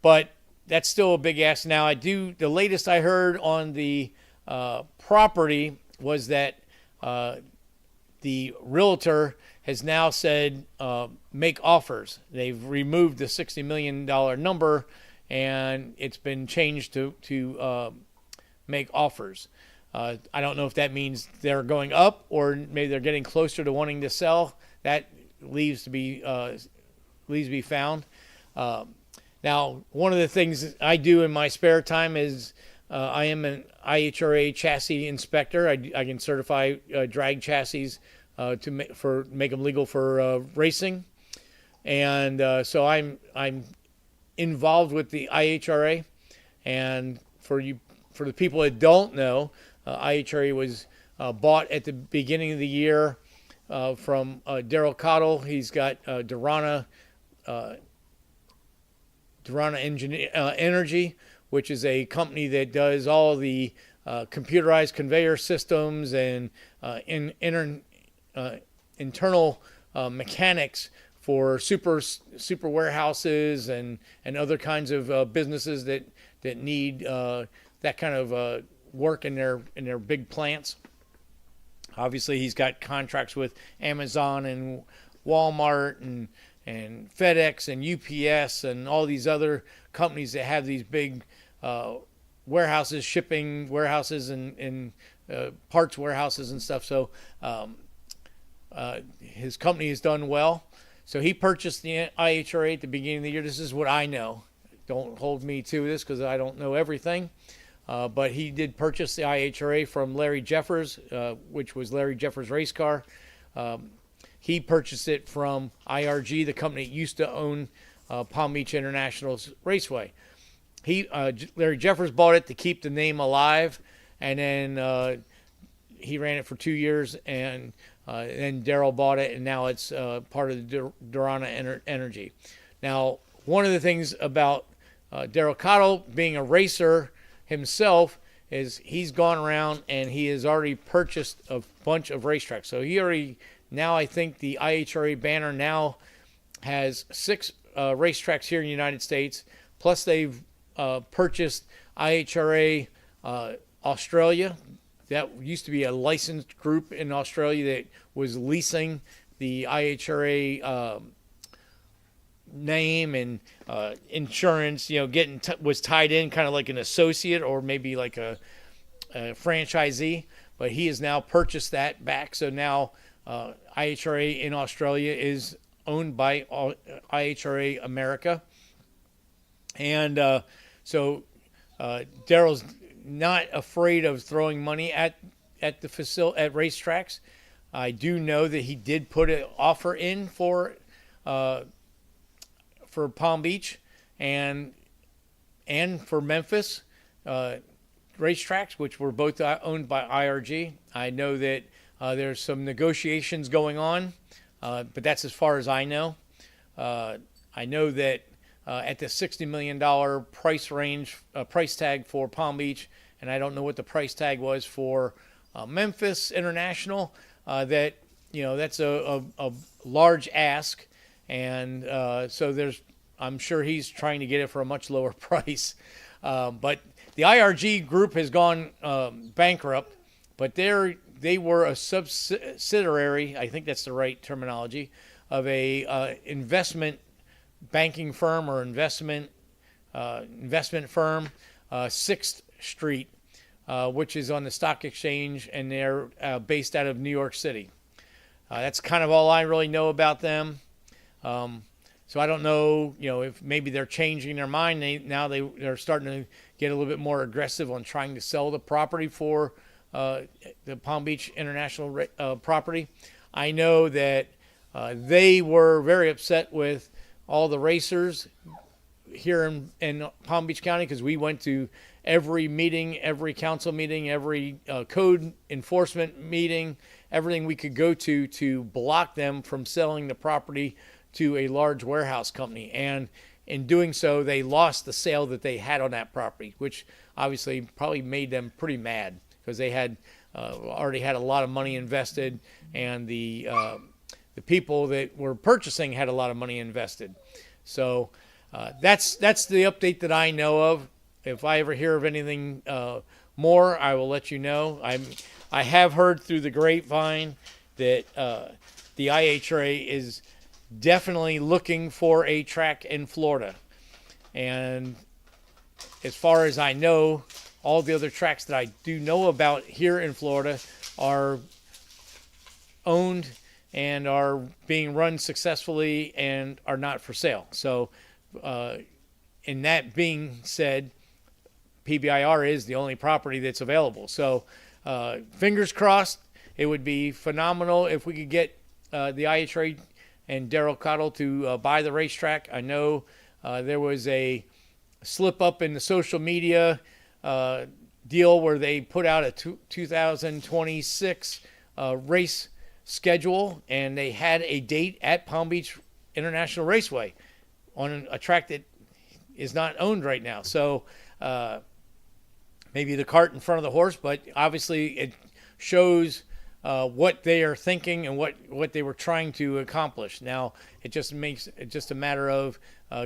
But that's still a big ask. Now, the latest I heard on the property was that the realtor has now said make offers. They've removed the $60 million number, and it's been changed to make offers. I don't know if that means they're going up or maybe they're getting closer to wanting to sell. That leaves to be found. Now, one of the things I do in my spare time is I am an IHRA chassis inspector. I can certify drag chassis to make them legal for racing, and so I'm involved with the IHRA. And for the people that don't know, IHRA was bought at the beginning of the year from Daryl Cottle. He's got Durana Energy, which is a company that does all the computerized conveyor systems and internal mechanics for super warehouses and other kinds of businesses that need that kind of work in their big plants. Obviously, he's got contracts with Amazon and Walmart and FedEx and UPS and all these other companies that have these big warehouses, shipping warehouses and parts warehouses and stuff. So his company has done well. So he purchased the IHRA at the beginning of the year. This is what I know. Don't hold me to this because I don't know everything. But he did purchase the IHRA from Larry Jeffers, which was Larry Jeffers' race car. He purchased it from IRG, the company that used to own Palm Beach International Raceway. Larry Jeffers bought it to keep the name alive, and then he ran it for 2 years, and then Daryl bought it, and now it's part of the Durana Energy. Now, one of the things about Daryl Cottle being a racer himself is he's gone around and he has already purchased a bunch of racetracks. So now I think the IHRA banner now has 6 racetracks here in the United States, plus they've purchased IHRA Australia. That used to be a licensed group in Australia that was leasing the IHRA name and insurance, was tied in kind of like an associate or maybe like a franchisee, but he has now purchased that back. So now IHRA in Australia is owned by IHRA America. And so Daryl's not afraid of throwing money at the facility at racetracks. I do know that he did put an offer in for Palm Beach and for Memphis racetracks, which were both owned by IRG. I know that there's some negotiations going on, but that's as far as I know. I know that at the $60 million price tag for Palm Beach, and I don't know what the price tag was for Memphis International, that's a large ask. And so I'm sure he's trying to get it for a much lower price. But the IRG group has gone bankrupt, but they were a subsidiary, I think that's the right terminology, of a investment banking firm or investment firm, 6th Street, which is on the stock exchange, and they're based out of New York City. That's kind of all I really know about them. So I don't know, if maybe they're changing their mind. They're starting to get a little bit more aggressive on trying to sell the property for the Palm Beach International property. I know that they were very upset with all the racers here in Palm Beach County, because we went to every meeting, every council meeting, every code enforcement meeting, everything we could go to block them from selling the property to a large warehouse company. And in doing so, they lost the sale that they had on that property, which obviously probably made them pretty mad, because they had already had a lot of money invested, and the people that were purchasing had a lot of money invested. So that's the update that I know of. If I ever hear of anything more, I will let you know. I have heard through the grapevine that the IHRA is definitely looking for a track in Florida. And as far as I know, all the other tracks that I do know about here in Florida are owned and are being run successfully and are not for sale. So, in that being said, PBIR is the only property that's available. So, fingers crossed. It would be phenomenal if we could get the IHRA and Daryl Cottle to buy the racetrack. I know there was a slip up in the social media deal where they put out a 2026 race schedule, and they had a date at Palm Beach International Raceway on a track that is not owned right now. So maybe the cart in front of the horse, but obviously it shows what they are thinking and what they were trying to accomplish. Now it just makes it just a matter of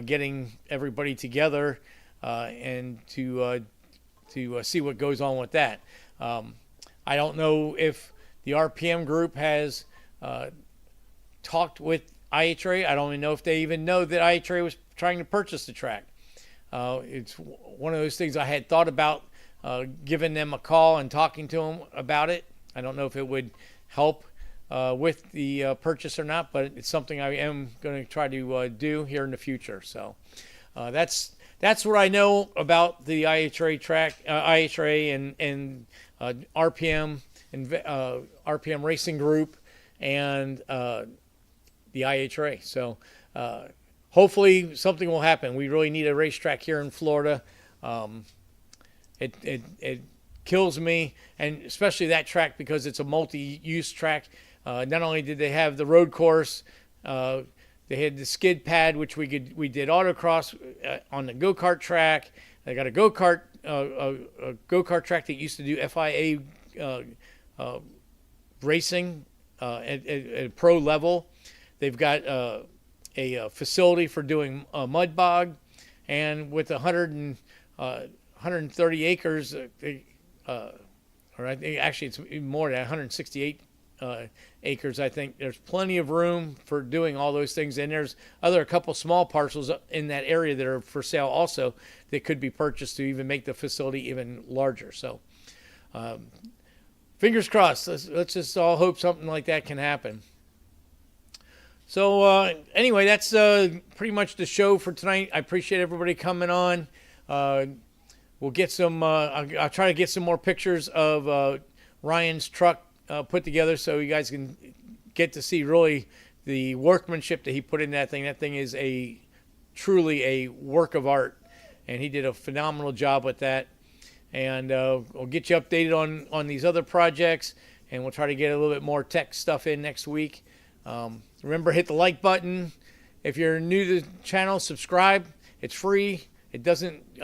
getting everybody together and to see what goes on with that. I don't know if the RPM group has talked with IHRA. I don't even know if they even know that IHRA was trying to purchase the track. It's one of those things I had thought about giving them a call and talking to them about it. I don't know if it would help with the purchase or not, but it's something I am going to try to do here in the future. So that's what I know about the IHRA track, IHRA and RPM and RPM Racing Group and the IHRA. So hopefully something will happen. We really need a racetrack here in Florida. It kills me, and especially that track, because it's a multi-use track. Not only did they have the road course, they had the skid pad, which we did autocross on the go-kart track. They got a go-kart track that used to do FIA racing at a pro level. They've got a facility for doing mud bog, and with 130 acres, or I think actually it's more than 168 acres. I think there's plenty of room for doing all those things, and there's a couple small parcels in that area that are for sale also that could be purchased to even make the facility even larger. So fingers crossed. Let's just all hope something like that can happen. So anyway, that's pretty much the show for tonight. I appreciate everybody coming on. We'll get some. I'll try to get some more pictures of Ryan's truck put together, so you guys can get to see really the workmanship that he put in that thing. That thing is truly a work of art, and he did a phenomenal job with that. And we'll get you updated on these other projects, and we'll try to get a little bit more tech stuff in next week. Remember, hit the like button. If you're new to the channel, subscribe. It's free. It doesn't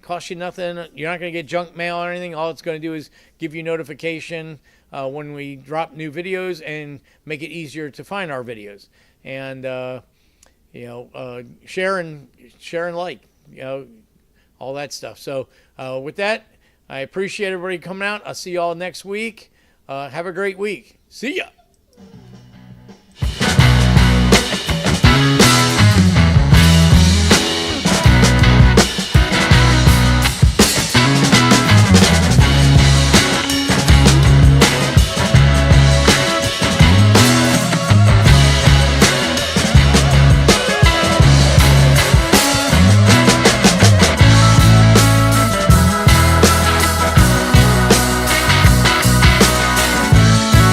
cost you nothing. You're not going to get junk mail or anything. All it's going to do is give you notification when we drop new videos and make it easier to find our videos. And share and like, all that stuff. So with that, I appreciate everybody coming out. I'll see you all next week. Have a great week. See ya.